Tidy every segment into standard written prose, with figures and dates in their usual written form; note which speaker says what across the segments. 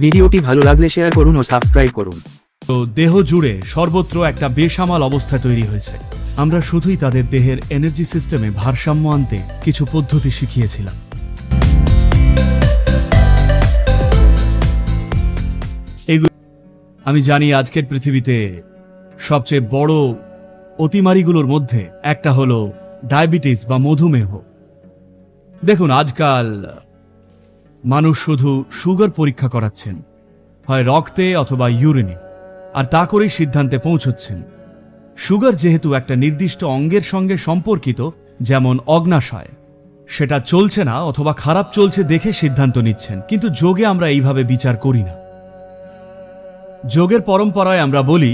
Speaker 1: ভিডিওটি ভালো লাগলে শেয়ার করুন ও সাবস্ক্রাইব করুন।
Speaker 2: তো দেহ জুড়ে সর্বত্র একটা বেসামাল অবস্থা তৈরি হয়েছে। আমরা শুধুই তাদের দেহের এনার্জি সিস্টেমে ভারসাম্য আনতে কিছু পদ্ধতি শিখিয়েছিলাম। এগুলো আমি জানি আজকের পৃথিবীতে সবচেয়ে বড় অতিমারিগুলোর মধ্যে একটা হলো ডায়াবেটিস বা মধুমেহ। দেখুন, আজকাল মানুষ শুধু সুগার পরীক্ষা করাচ্ছেন, হয় রক্তে অথবা ইউরিনে, আর তা করেই সিদ্ধান্তে পৌঁছচ্ছেন। সুগার যেহেতু একটা নির্দিষ্ট অঙ্গের সঙ্গে সম্পর্কিত, যেমন অগ্নাশয়, সেটা চলছে না অথবা খারাপ চলছে দেখে সিদ্ধান্ত নিচ্ছেন। কিন্তু যোগে আমরা এইভাবে বিচার করি না। যোগের পরম্পরায় আমরা বলি,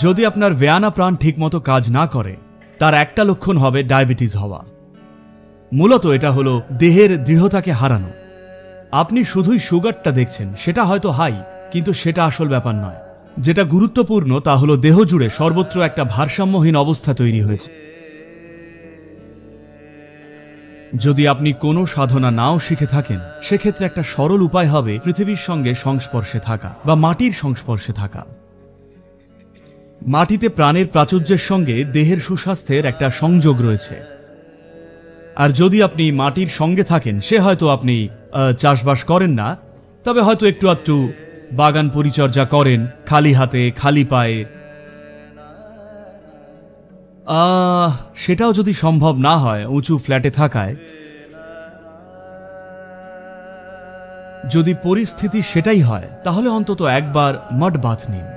Speaker 2: যদি আপনার ব্যায়ানা প্রাণ ঠিকমতো কাজ না করে, তার একটা লক্ষণ হবে ডায়াবেটিস হওয়া। মূলত এটা হলো দেহের দৃঢ়তাকে হারানো। আপনি শুধুই সুগারটা দেখছেন, সেটা হয়তো হাই, কিন্তু সেটা আসল ব্যাপার নয়। যেটা গুরুত্বপূর্ণ তা হলো দেহ জুড়ে সর্বত্র একটা ভারসাম্যহীন অবস্থা তৈরি হয়েছে। যদি আপনি কোনো সাধনা নাও শিখে থাকেন, সেক্ষেত্রে একটা সরল উপায় হবে পৃথিবীর সঙ্গে সংস্পর্শে থাকা বা মাটির সংস্পর্শে থাকা। মাটিতে প্রাণের প্রাচুর্যের সঙ্গে দেহের সুস্বাস্থ্যের একটা সংযোগ রয়েছে। আর যদি আপনি মাটির সঙ্গে থাকেন, সে হয়তো আপনি চাষবাস করেন না, তবে হয়তো একটু আধটু বাগান পরিচর্যা করেন, খালি হাতে খালি পায়ে। সেটাও যদি সম্ভব না হয় উঁচু ফ্ল্যাটে থাকায়, যদি পরিস্থিতি সেটাই হয়, তাহলে অন্তত একবার মড বাথ নিন।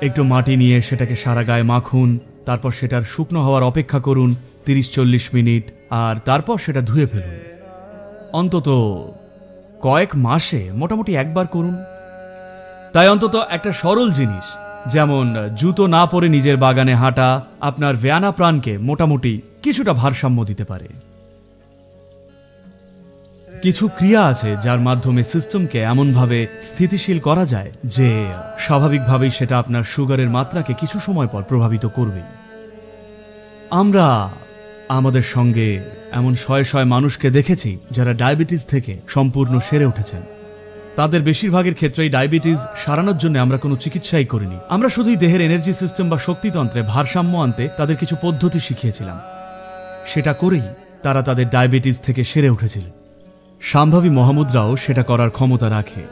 Speaker 2: একটু মাটি নিয়ে সেটাকে সারা গায়ে মাখুন, তারপর সেটার শুকনো হওয়ার অপেক্ষা করুন 30-40 মিনিট, আর তারপর সেটা ধুয়ে ফেলুন। অন্তত কয়েক মাসে মোটামুটি একবার করুন। তাই অন্তত একটা সরল জিনিস, যেমন জুতো না পরে নিজের বাগানে হাঁটা, আপনার ব্যায়ানা প্রাণকে মোটামুটি কিছুটা ভারসাম্য দিতে পারে। কিছু ক্রিয়া আছে যার মাধ্যমে সিস্টেমকে এমনভাবে স্থিতিশীল করা যায় যে স্বাভাবিকভাবেই সেটা আপনার সুগারের মাত্রাকে কিছু সময় পর প্রভাবিত করবে। আমরা আমাদের সঙ্গে এমন শয়ে শয়ে মানুষকে দেখেছি যারা ডায়াবেটিস থেকে সম্পূর্ণ সেরে উঠেছেন। তাদের বেশিরভাগের ক্ষেত্রেই ডায়াবেটিস সারানোর জন্য আমরা কোনো চিকিৎসাই করিনি। আমরা শুধুই দেহের এনার্জি সিস্টেম বা শক্তিতন্ত্রে ভারসাম্য আনতে তাদের কিছু পদ্ধতি শিখিয়েছিলাম। সেটা করেই তারা তাদের ডায়াবেটিস থেকে সেরে উঠেছিল। শাম্ভবী মহামুদ্রাও সেটা করার ক্ষমতা রাখে।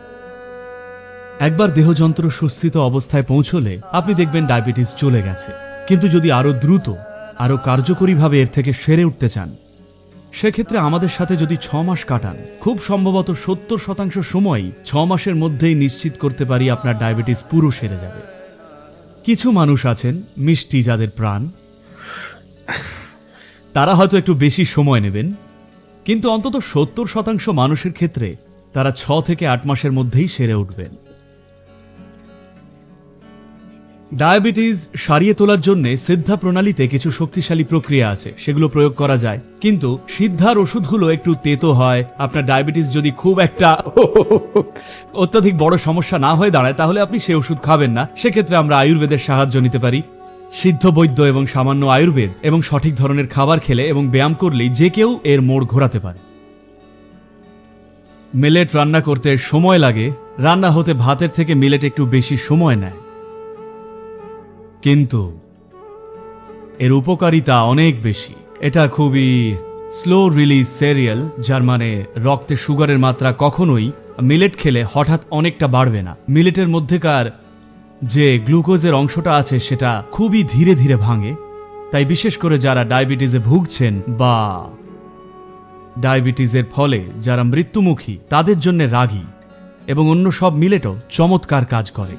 Speaker 2: একবার দেহযন্ত্র সুস্থিত অবস্থায় পৌঁছলে আপনি দেখবেন ডায়াবেটিস চলে গেছে। কিন্তু যদি আরো দ্রুত, আরো কার্যকরীভাবে এর থেকে সেরে উঠতে চান, সেক্ষেত্রে আমাদের সাথে যদি 6 মাস কাটান, খুব সম্ভবত 70% সময়ই 6 মাসের মধ্যেই নিশ্চিত করতে পারি আপনার ডায়াবেটিস পুরো সেরে যাবে। কিছু মানুষ আছেন মিষ্টি, যাদের প্রাণ, তারা হয়তো একটু বেশি সময় নেবেন, কিন্তু অন্তত 70% মানুষের ক্ষেত্রে তারা 6 থেকে 8 মাসের মধ্যেই সেরে উঠবেন। ডায়াবেটিস সারিয়ে তোলার জন্য সিদ্ধা প্রণালীতে কিছু শক্তিশালী প্রক্রিয়া আছে, সেগুলো প্রয়োগ করা যায়। কিন্তু সিদ্ধার ওষুধগুলো একটু তেতো হয়। আপনার ডায়াবেটিস যদি খুব একটা অত্যাধিক বড় সমস্যা না হয়ে দাঁড়ায়, তাহলে আপনি সে ওষুধ খাবেন না। সেক্ষেত্রে আমরা আয়ুর্বেদের সাহায্য নিতে পারি। সিদ্ধ বৈদ্য এবং সামান্য আয়ুর্বেদ এবং সঠিক ধরনের খাবার খেলে এবং ব্যায়াম করলেই যে কেউ এর মোড় ঘোরাতে পারে। মিলেট রান্না করতে সময় লাগে, রান্না হতে ভাতের থেকে মিলেট একটু বেশি সময় নেয়, কিন্তু এর উপকারিতা অনেক বেশি। এটা খুবই স্লো রিলিজ সিরিয়াল, যার মানে রক্তে সুগারের মাত্রা কখনোই মিলেট খেলে হঠাৎ অনেকটা বাড়বে না। মিলেটের মধ্যেকার যে গ্লুকোজের অংশটা আছে সেটা খুবই ধীরে ধীরে ভাঙে। তাই বিশেষ করে যারা ডায়াবেটিসে ভুগছেন বা ডায়াবেটিসের ফলে যারা মৃত্যুমুখী, তাদের জন্য রাগি এবং অন্য সব মিলেটও চমৎকার কাজ করে।